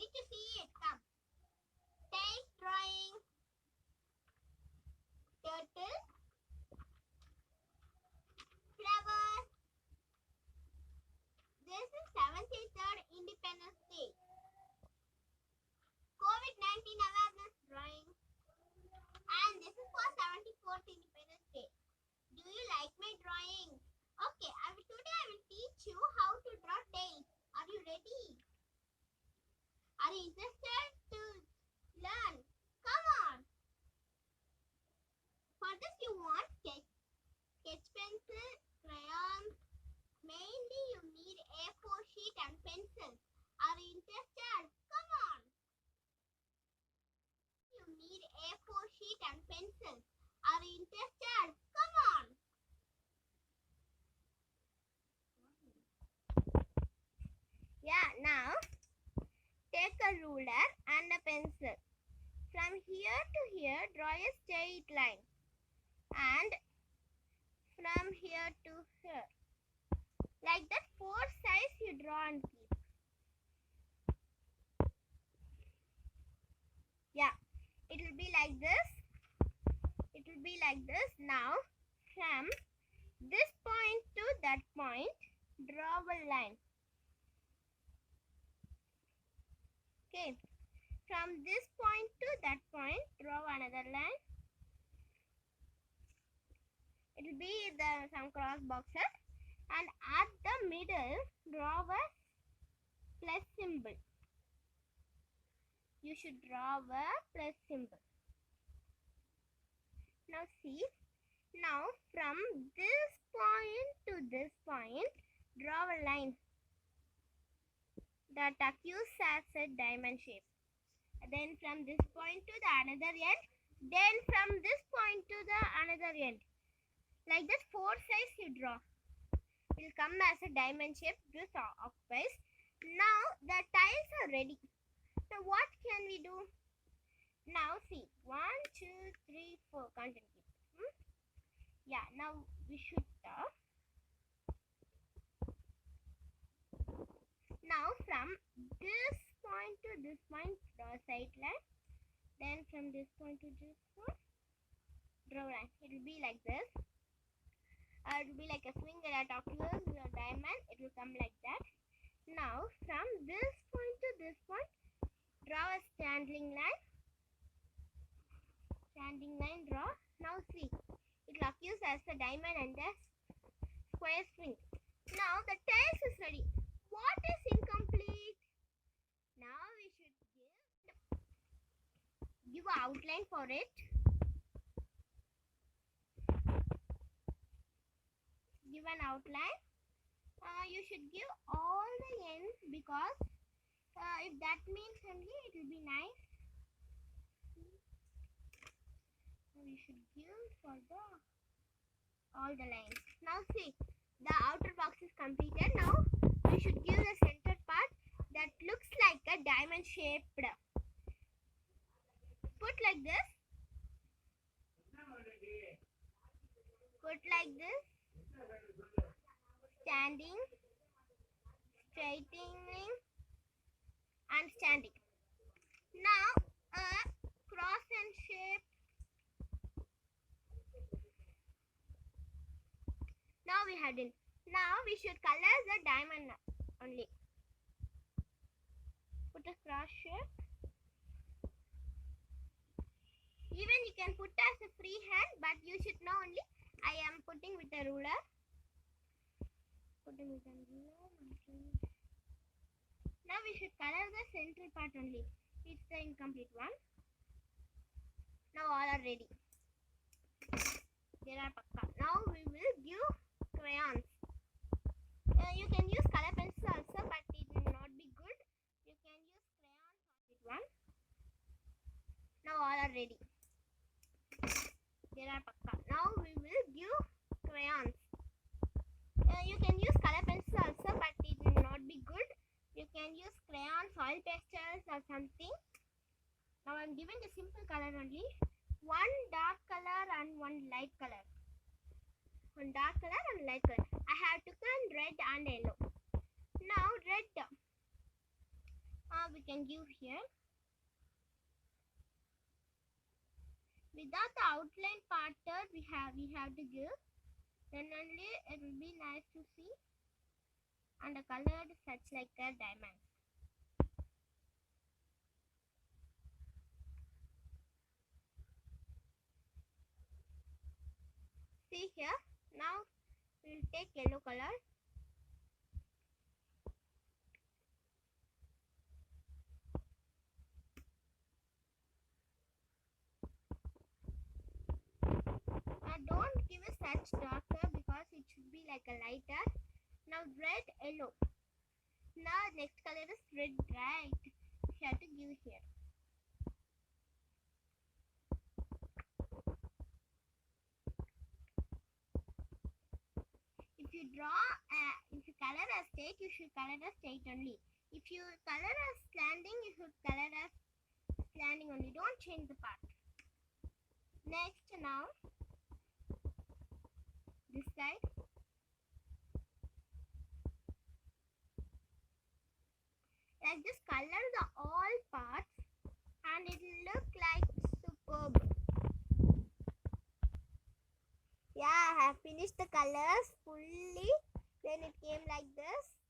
ready to see it? Come. Tails drawing. Turtle. Flower. This is 73rd Independence Day. COVID-19 awareness drawing. And this is for 74th Independence Day. Do you like my drawing? Okay, today I will teach you how to draw tails. Are you ready? Are you interested to learn? Come on. For this you want sketch pencil, crayons. Mainly you need A4 sheet and pencil. Are you interested? Come on. You need A4 sheet and pencil. Are you interested? Come on. Yeah, now take a ruler and a pencil. From here to here, draw a straight line. And from here to here. Like that, 4 sides you draw and keep. Yeah, it will be like this. It will be like this. Now, from this point to that point, draw a line. Okay. From this point to that point, draw another line. It will be some cross boxes. And at the middle, draw a plus symbol. You should draw a plus symbol. Now see. Now from this point to this point, draw a line that occurs as a diamond shape. Then from this point to the another end. Then from this point to the another end. Like that, 4 sides you draw. Will come as a diamond shape. This occupies. Now the tiles are ready. So what can we do? Now see, 1, 2, 3, 4. Continue. Yeah. Now we should now from this point to this point, draw a side line. Then from this point to this point, draw a line. It will be like this. It will be like a swing that occurs a diamond. It will come like that. Now from this point to this point, draw a standing line. Standing line, draw. Now see, it will occurs as a diamond and a square string. Now the tails is ready. What is incomplete? Now we should give an outline for it. Give an outline. You should give all the ends because if that means only it will be nice. We should give for all the lines. Now see, the outer box is completed. Now we should give the center part that looks like a diamond shaped. Put like this. Put like this. Standing, straightening and standing. Now a cross and shape. Now we had it. Now we should color the diamond only. Put a cross shape. Even you can put as a free hand, but you should know only I am putting with a ruler. Putting with a ruler. Now we should color the central part only. It's the incomplete one. Now all are ready. There are pakka. Now we will give crayons. You can use color pencil also, but it will not be good. You can use crayons on this one. Now all are ready. There are pakka. Now we will give crayons. You can use color pencil also, but it will not be good. You can use crayons, oil pastels or something. Now I am giving a simple color only. One dark color and one light color. One dark color and light color. I have taken red and yellow. Now red. We can give here. Without the outline parted, we have to give. Then only it will be nice to see. And the colored such like a diamond. See here. Now we will take yellow color. Don't give a such darker because it should be like a lighter. Now red, yellow. Now next color is red, right? We have to give here. If you draw, if you color as straight, you should color as straight only. If you color as slanting, you should color as slanting only. Don't change the part. Next, now this side. Like this, color the all parts, and it will look like superb. Yeah, I have finished the colors fully. Then it came like this.